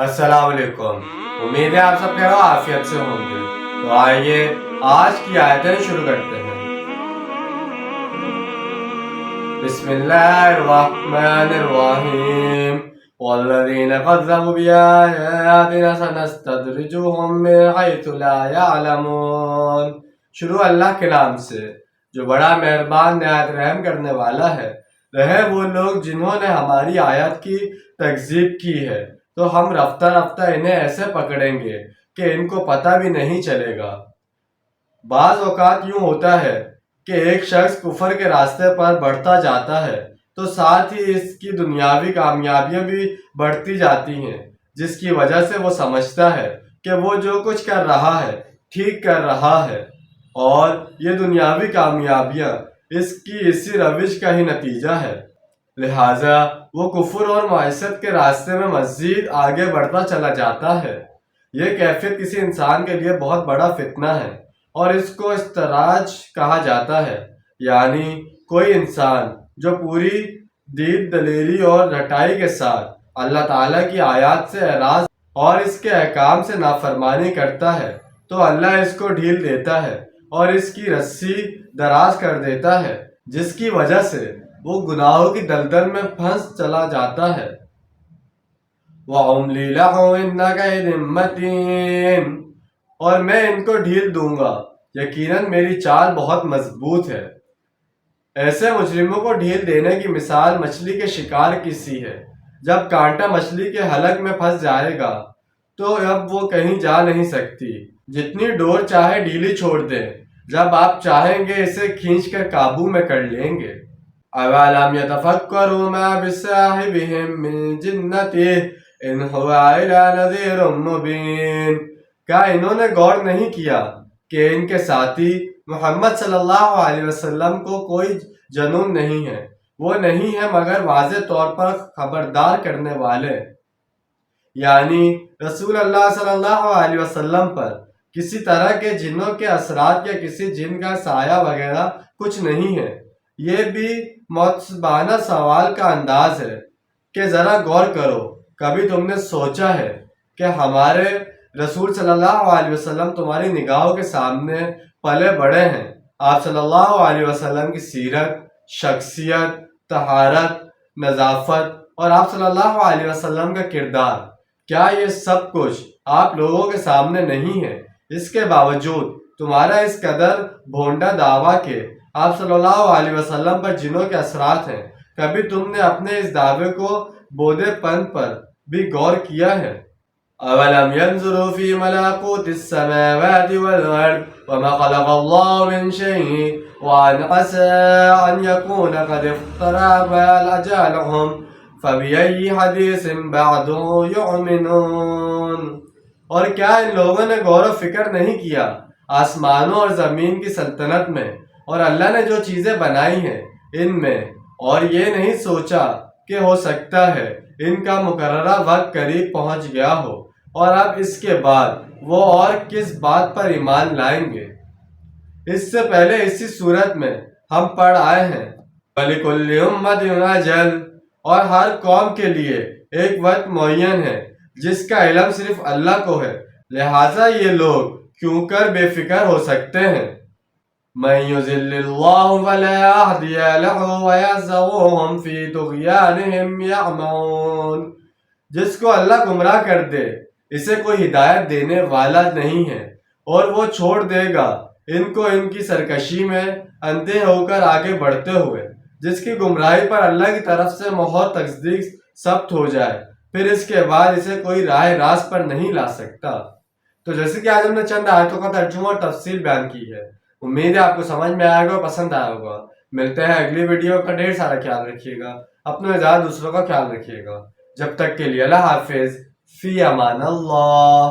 السلام علیکم، امید ہے آپ سب خیر و عافیت سے ہوں گے۔ تو آئیے آج کی آیتیں شروع کرتے ہیں۔ بسم اللہ الرحمن الرحیم والذین کذبوا بآیاتنا سنستدرجهم من حیث لا یعلمون۔ شروع اللہ کے نام سے جو بڑا مہربان نہایت رحم کرنے والا ہے۔ رہے وہ لوگ جنہوں نے ہماری آیت کی تکذیب کی ہے تو ہم رفتہ رفتہ انہیں ایسے پکڑیں گے کہ ان کو پتہ بھی نہیں چلے گا۔ بعض اوقات یوں ہوتا ہے کہ ایک شخص کفر کے راستے پر بڑھتا جاتا ہے تو ساتھ ہی اس کی دنیاوی کامیابیاں بھی بڑھتی جاتی ہیں، جس کی وجہ سے وہ سمجھتا ہے کہ وہ جو کچھ کر رہا ہے ٹھیک کر رہا ہے، اور یہ دنیاوی کامیابیاں اس کی اسی روش کا ہی نتیجہ ہے۔ لہٰذا وہ کفر اور معصیت کے راستے میں مزید آگے بڑھتا چلا جاتا ہے۔ یہ کیفیت کسی انسان کے لیے بہت بڑا فتنہ ہے اور اس کو استدراج کہا جاتا ہے، یعنی کوئی انسان جو پوری دید دلیری اور رٹائی کے ساتھ اللہ تعالیٰ کی آیات سے اعراض اور اس کے احکام سے نافرمانی کرتا ہے تو اللہ اس کو ڈھیل دیتا ہے اور اس کی رسی دراز کر دیتا ہے، جس کی وجہ سے وہ گناہوں کی دلدل میں پھنس چلا جاتا ہے۔ وَأُمْلِي لَهُمْ إِنَّ كَيْدِي مَتِينٌ، اور میں ان کو ڈھیل دوں گا، یقیناً میری چال بہت مضبوط ہے۔ ایسے مجرموں کو ڈھیل دینے کی مثال مچھلی کے شکار کی سی ہے۔ جب کانٹا مچھلی کے حلق میں پھنس جائے گا تو اب وہ کہیں جا نہیں سکتی، جتنی ڈور چاہے ڈھیلی چھوڑ دیں، جب آپ چاہیں گے اسے کھینچ کر قابو میں کر لیں گے۔ أَوَلَمْ يَتَفَكَّرُوا مَا بِصَاحِبِهِم مِّن جِنَّةٍ إِنْ هُوَ إِلَّا نَذِيرٌ مُّبِينٌ، کیا انہوں نے غور نہیں کیا کہ ان کے ساتھی محمد صلی اللہ علیہ وسلم کو کوئی جنون نہیں ہے، وہ نہیں ہے مگر واضح طور پر خبردار کرنے والے، یعنی رسول اللہ صلی اللہ علیہ وسلم پر کسی طرح کے جنوں کے اثرات یا کسی جن کا سایہ وغیرہ کچھ نہیں ہے۔ یہ بھی معتبرانہ سوال کا انداز ہے کہ ذرا غور کرو، کبھی تم نے سوچا ہے کہ ہمارے رسول صلی اللہ علیہ وسلم تمہاری نگاہوں کے سامنے پلے بڑے ہیں؟ آپ صلی اللہ علیہ وسلم کی سیرت، شخصیت، طہارت، نظافت اور آپ صلی اللہ علیہ وسلم کا کردار، کیا یہ سب کچھ آپ لوگوں کے سامنے نہیں ہے؟ اس کے باوجود تمہارا اس قدر بھونڈا دعویٰ کہ آپ صلی اللہ علیہ وسلم پر جنوں کے اثرات ہیں، کبھی تم نے اپنے اس دعوے کو بودے پن پر بھی غور کیا ہے؟ أَوَلَمْ يَنْظُرُوا فِي مَلَكُوتِ السَّمَاوَاتِ وَالْأَرْضِ وَمَا خَلَقَ اللَّهُ مِنْ شَيْءٍ وَأَنْ عَسَىٰ أَنْ يَكُونَ قَدِ اقْتَرَبَ أَجَلُهُمْ فَبِأَيِّ حَدِيثٍ بَعْدُهُ يُؤْمِنُونَ، اور کیا ان لوگوں نے غور و فکر نہیں کیا آسمانوں اور زمین کی سلطنت میں اور اللہ نے جو چیزیں بنائی ہیں ان میں، اور یہ نہیں سوچا کہ ہو سکتا ہے ان کا مقررہ وقت قریب پہنچ گیا ہو، اور اب اس کے بعد وہ اور کس بات پر ایمان لائیں گے؟ اس سے پہلے اسی صورت میں ہم پڑھ آئے ہیں وَلِكُلِّ أُمَّةٍ أَجَلٌ، اور ہر قوم کے لیے ایک وقت معین ہے جس کا علم صرف اللہ کو ہے، لہٰذا یہ لوگ کیوں کر بے فکر ہو سکتے ہیں۔ مَن يُضِلِّ اللَّهُ فَلَا هَادِيَ لَهُ وَيَذَرُهُمْ فِي طُغْيَانِهِمْ يَعْمَهُونَ، جس کو اللہ گمراہ کر دے اسے کوئی ہدایت دینے والا نہیں ہے، اور وہ چھوڑ دے گا ان کو ان کی سرکشی میں اندھے ہو کر آگے بڑھتے ہوئے، جس کی گمراہی پر اللہ کی طرف سے مہر تصدیق ثبت ہو جائے، پھر اس کے بعد اسے کوئی راہ راست پر نہیں لا سکتا۔ تو جیسے کہ آج ہم نے چند آیتوں کا ترجمہ اور تفصیل بیان کی ہے، امید ہے آپ کو سمجھ میں آئے گا اور پسند آیا ہوگا۔ ملتے ہیں اگلی ویڈیو کا، ڈھیر سارا خیال رکھیے گا، اپنے زیادہ دوسروں کا خیال رکھیے گا۔ جب تک کے لیے اللہ حافظ، فی امان اللہ۔